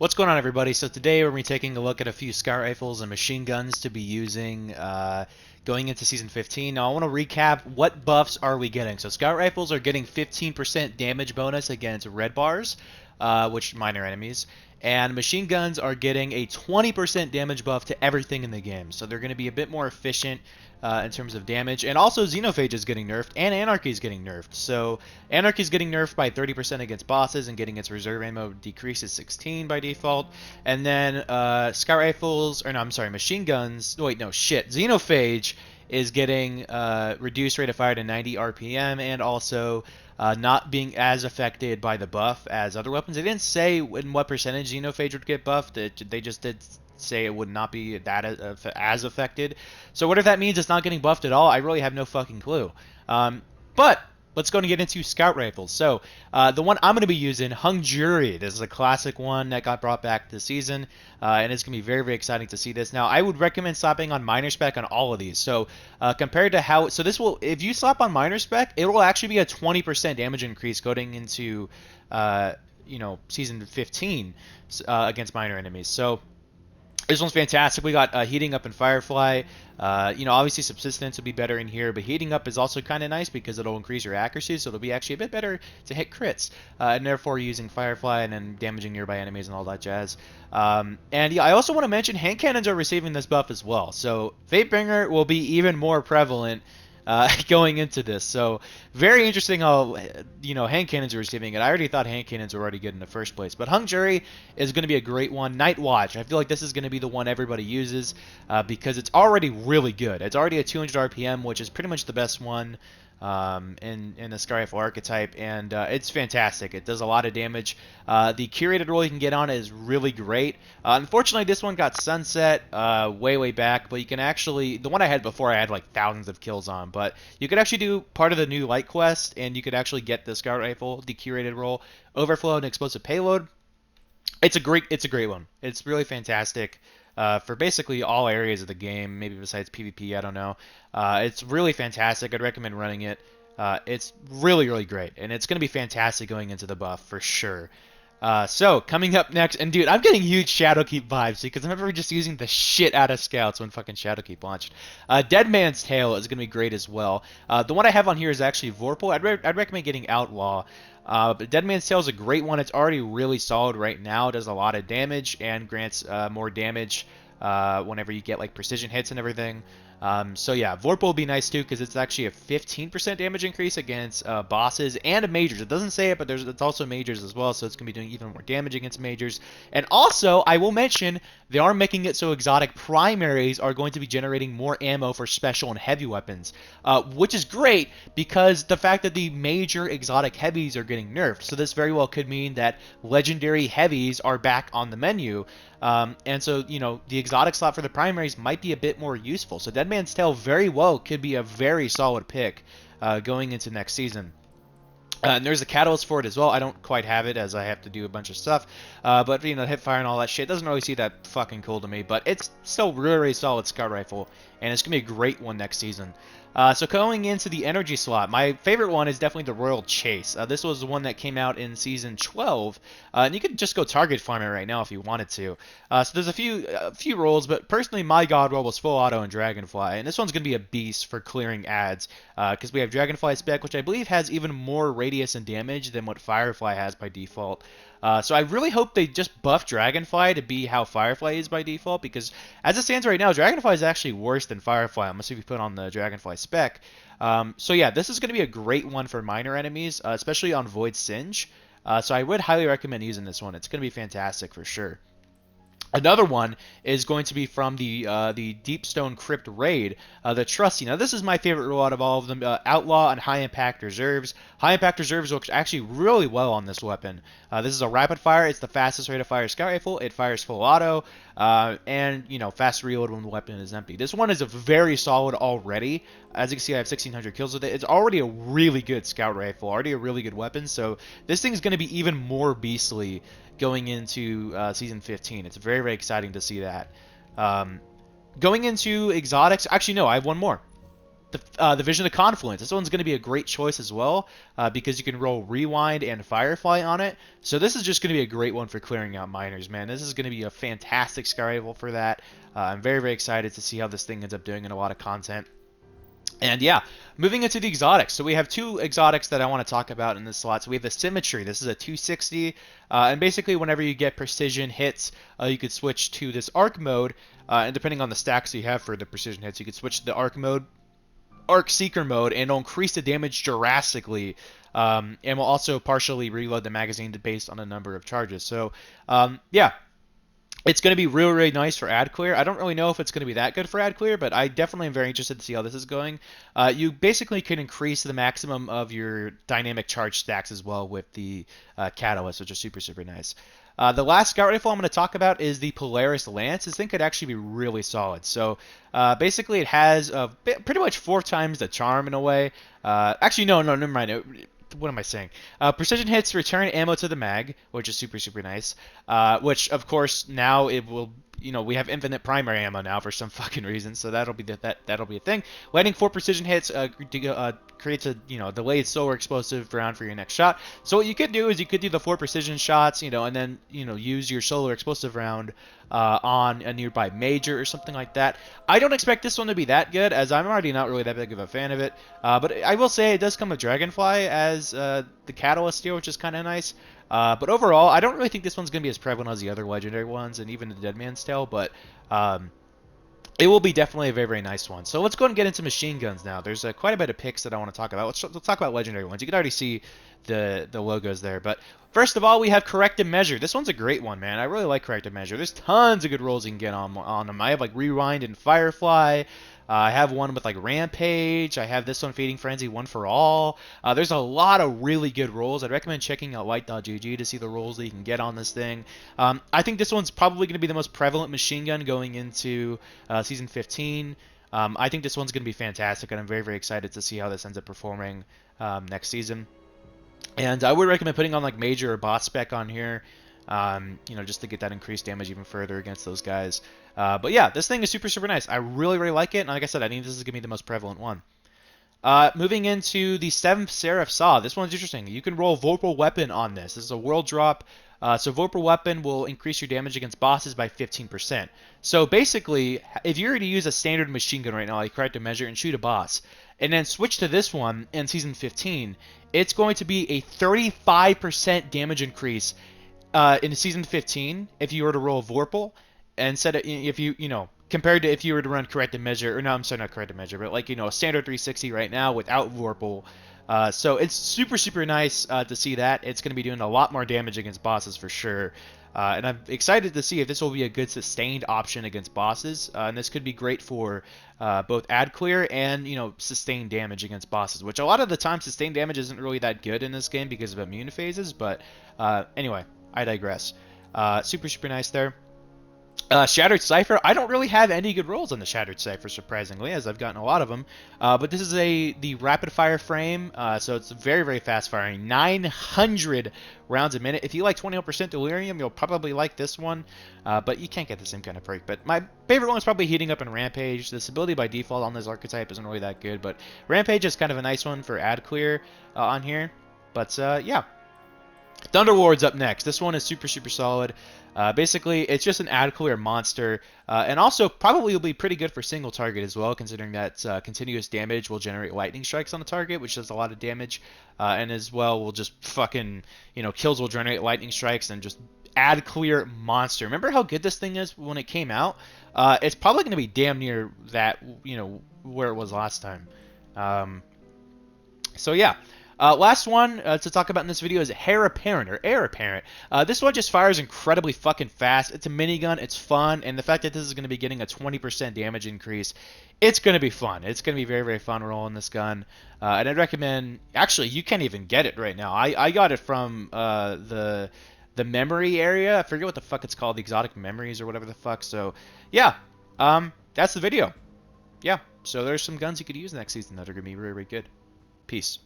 What's going on, everybody? So today we're going to be taking a look at a few scout rifles and machine guns to be using going into Season 15. Now I want to recap what buffs are we getting. So scout rifles are getting 15% damage bonus against red bars, which minor enemies, and machine guns are getting a 20% damage buff to everything in the game. So they're going to be a bit more efficient in terms of damage. And also Xenophage is getting nerfed, and Anarchy is getting nerfed. So Anarchy is getting nerfed by 30% against bosses, and getting its reserve ammo decreases 16 by default. And then scout rifles, or no, I'm sorry, machine guns. Wait, no, shit. Xenophage is getting reduced rate of fire to 90 RPM, and also not being as affected by the buff as other weapons. They didn't say in what percentage Xenophage would get buffed. They just did say it would not be that as affected. So whatever that means, it's not getting buffed at all. I really have no fucking clue. But let's go and get into scout rifles. So the one I'm going to be using, Hung Jury. This is a classic one that got brought back this season, and it's going to be very, very exciting to see this. Now, I would recommend slapping on minor spec on all of these. So compared to how, so this will, if you slap on minor spec, it will actually be a 20% damage increase going into, season 15 against minor enemies. So this one's fantastic. We got heating up in Firefly. Obviously subsistence would be better in here, but heating up is also kind of nice because it'll increase your accuracy, so it'll be actually a bit better to hit crits, and therefore using Firefly and then damaging nearby enemies and all that jazz. I also want to mention hand cannons are receiving this buff as well, so Fatebringer will be even more prevalent going into this. So very interesting how hand cannons are receiving it. I already thought hand cannons were already good in the first place, but Hung Jury is going to be a great one. Nightwatch, I feel like this is going to be the one everybody uses because it's already really good. It's already a 200 RPM, which is pretty much the best one in the Sky Rifle archetype, and it's fantastic. It does a lot of damage. The curated roll you can get on it is really great. Unfortunately, this one got sunset way back, but you can actually, the one I had before I had like thousands of kills on, but you could actually do part of the new light quest, and you could actually get the Scout Rifle, the curated roll, overflow, and explosive payload. It's a great one. It's really fantastic. For basically all areas of the game, maybe besides PvP, I don't know. It's really fantastic. I'd recommend running it. It's really great, and it's going to be fantastic going into the buff for sure. So coming up next, and dude, I'm getting huge Shadowkeep vibes because I remember just using the shit out of scouts when fucking Shadowkeep launched. Dead Man's Tale is going to be great as well. The one I have on here is actually Vorpal. I'd recommend getting Outlaw. But Dead Man's Tale is a great one. It's already really solid right now. It does a lot of damage and grants more damage whenever you get like precision hits and everything. So yeah, Vorpal will be nice too because it's actually a 15% damage increase against bosses and majors. It doesn't say it, but it's also majors as well, so it's going to be doing even more damage against majors. And also, I will mention, they are making it so exotic primaries are going to be generating more ammo for special and heavy weapons, which is great because the fact that the major exotic heavies are getting nerfed. So this very well could mean that legendary heavies are back on the menu. And so, the exotic slot for the primaries might be a bit more useful. So Dead Man's Tale very well could be a very solid pick going into next season. And there's a catalyst for it as well. I don't quite have it as I have to do a bunch of stuff. But, hip fire and all that shit doesn't really seem that fucking cool to me. But it's still really solid scout rifle. And it's going to be a great one next season. So going into the energy slot, my favorite one is definitely the Royal Chase. This was the one that came out in Season 12, and you could just go target farm it right now if you wanted to. So there's a few rolls, but personally my god roll was full auto and Dragonfly, and this one's going to be a beast for clearing ads, because we have Dragonfly spec, which I believe has even more radius and damage than what Firefly has by default. So I really hope they just buff Dragonfly to be how Firefly is by default, because as it stands right now, Dragonfly is actually worse than Firefly, unless if you put on the Dragonfly spec. So yeah, this is going to be a great one for minor enemies, especially on Void Singe. So I would highly recommend using this one. It's going to be fantastic for sure. Another one is going to be from the Deepstone Crypt Raid, the Trustee. Now, this is my favorite role out of all of them. Outlaw and High Impact Reserves. High Impact Reserves works actually really well on this weapon. This is a rapid fire. It's the fastest rate of fire scout rifle. It fires full auto, and fast reload when the weapon is empty. This one is a very solid already. As you can see, I have 1,600 kills with it. It's already a really good scout rifle, already a really good weapon. So this thing's going to be even more beastly going into Season 15. It's very exciting to see that. Going into exotics, actually no, I have one more. the Vision of Confluence. This one's going to be a great choice as well because you can roll Rewind and Firefly on it. So this is just going to be a great one for clearing out miners, man. This is going to be a fantastic Scar Rifle for that. I'm very, very excited to see how this thing ends up doing in a lot of content. And yeah, moving into the exotics. So we have two exotics that I want to talk about in this slot. So we have the Symmetry. This is a 260. And basically, whenever you get precision hits, you could switch to this arc mode. And depending on the stacks you have for the precision hits, you could switch to the arc mode, arc seeker mode, and it'll increase the damage drastically. And will also partially reload the magazine based on the number of charges. So yeah. It's going to be really, really nice for ad clear. I don't really know if it's going to be that good for ad clear, but I definitely am very interested to see how this is going. You basically can increase the maximum of your dynamic charge stacks as well with the catalyst, which is super, super nice. The last scout rifle I'm going to talk about is the Polaris Lance. This thing could actually be really solid. So basically it has pretty much 4 times the charm in a way. Actually, no, never mind. What am I saying? Precision hits return ammo to the mag, which is super, super nice. Which, of course, now it will, we have infinite primary ammo now for some fucking reason, so that'll be that'll be a thing. Landing 4 precision hits creates a delayed solar explosive round for your next shot. So what you could do is you could do the 4 precision shots, and then use your solar explosive round on a nearby major or something like that. I don't expect this one to be that good, as I'm already not really that big of a fan of it. But I will say it does come with Dragonfly as the catalyst here, which is kind of nice. But overall, I don't really think this one's going to be as prevalent as the other legendary ones, and even the Dead Man's Tale, but it will be definitely a very, very nice one. So let's go ahead and get into machine guns now. There's quite a bit of picks that I want to talk about. Let's talk about legendary ones. You can already see the logos there. But first of all, we have Corrective Measure. This one's a great one, man. I really like Corrective Measure. There's tons of good rolls you can get on them. I have like Rewind and Firefly. I have one with like Rampage. I have this one, Feeding Frenzy, One for All. There's a lot of really good rolls. I'd recommend checking out light.gg to see the rolls that you can get on this thing. I think this one's probably going to be the most prevalent machine gun going into Season 15. I think this one's going to be fantastic, and I'm very, very excited to see how this ends up performing next season. And I would recommend putting on like Major or Bot Spec on here. Just to get that increased damage even further against those guys. But yeah, this thing is super, super nice. I really, really like it, and like I said, I think this is going to be the most prevalent one. Moving into the 7th Seraph Saw. This one's interesting. You can roll Vorpal Weapon on this. This is a world drop. So Vorpal Weapon will increase your damage against bosses by 15%. So basically, if you were to use a standard machine gun right now, like Corrective Measure, and shoot a boss, and then switch to this one in Season 15, it's going to be a 35% damage increase in Season 15 if you were to roll Vorpal, instead of compared to if you were to run Corrective Measure, or no, I'm sorry, not Corrective Measure, but like a standard 360 right now without Vorpal. So it's super, super nice to see that. It's going to be doing a lot more damage against bosses for sure. And I'm excited to see if this will be a good sustained option against bosses. And this could be great for both ad clear and, sustained damage against bosses, which a lot of the time sustained damage isn't really that good in this game because of immune phases. But anyway, I digress. Super, super nice there. Shattered Cipher. I don't really have any good rolls on the Shattered Cipher, surprisingly, as I've gotten a lot of them. But this is the rapid fire frame, so it's very, very fast firing. 900 rounds a minute. If you like 20% Delirium, you'll probably like this one, but you can't get the same kind of perk. But my favorite one is probably Heating Up in Rampage. This ability by default on this archetype isn't really that good, but Rampage is kind of a nice one for ad clear on here. But yeah. Thunderlord's up next. This one is super, super solid. Basically, it's just an ad clear monster, and also probably will be pretty good for single target as well, considering that continuous damage will generate lightning strikes on the target, which does a lot of damage, and as well will just fucking, kills will generate lightning strikes and just ad clear monster. Remember how good this thing is when it came out? It's probably going to be damn near that, where it was last time. So yeah. Last one to talk about in this video is Heir Apparent. This one just fires incredibly fucking fast. It's a minigun, it's fun, and the fact that this is going to be getting a 20% damage increase, it's going to be fun. It's going to be very, very fun rolling this gun. And I'd recommend, actually, you can't even get it right now. I got it from the memory area. I forget what the fuck it's called, the exotic memories or whatever the fuck. So, yeah, that's the video. Yeah, so there's some guns you could use next season that are going to be really, really good. Peace.